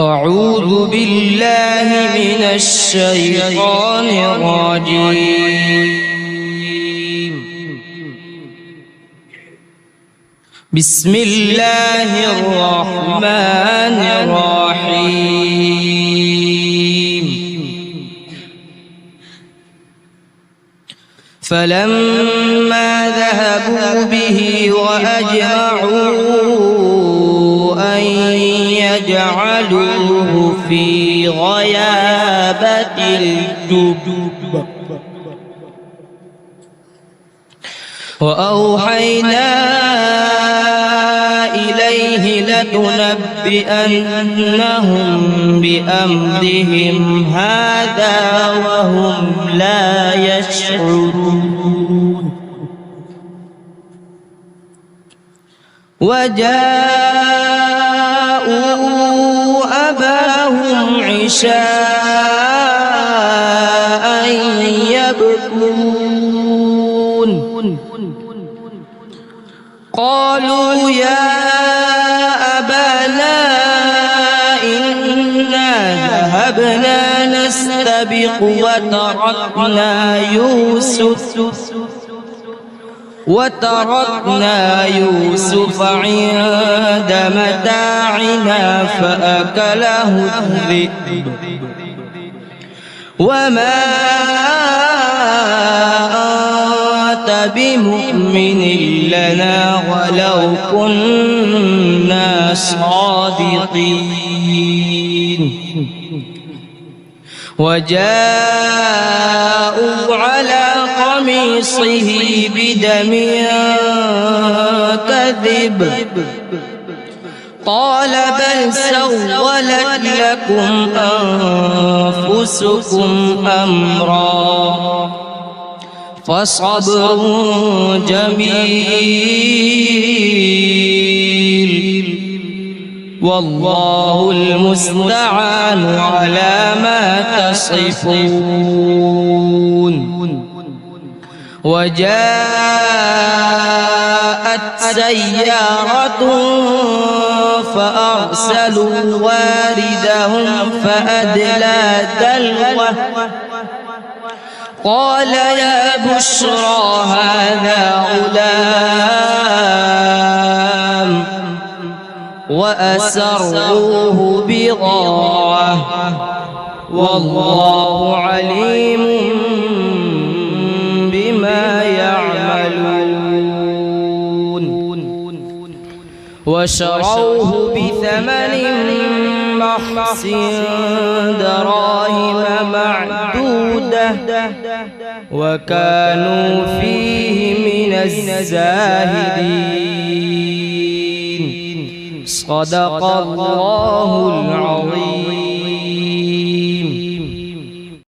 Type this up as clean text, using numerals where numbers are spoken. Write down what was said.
أعوذ بالله من الشيطان الرجيم. بسم الله الرحمن الرحيم. فلما ذهبوا به وأجمعوا أن يجعلوه في غيابة الجب وأوحينا إليه لتنبئنهم بأمرهم هذا وهم لا يشعرون. وجاءوا أباهم عشاء يبكون. قالوا يا أبانا إنا ذهبنا نستبق وتركنا يوسف عند متاعنا فأكله الذئب وما أنت بمؤمن لنا ولو كنا صادقين. وجاءوا على قميصه بدم كذب قال بل سولت لكم أنفسكم أمرا فصبر جميل والله المستعان على ما تصفون. وجاءت سيارة فأرسلوا واردهم فأدلى دلوه قال يا بشرى هذا غلام وأسروه بضاعة والله عليم بما يعملون. وشروه بثمن بخس دراهم معدودة وكانوا فيه من الزاهدين. صدق الله العظيم.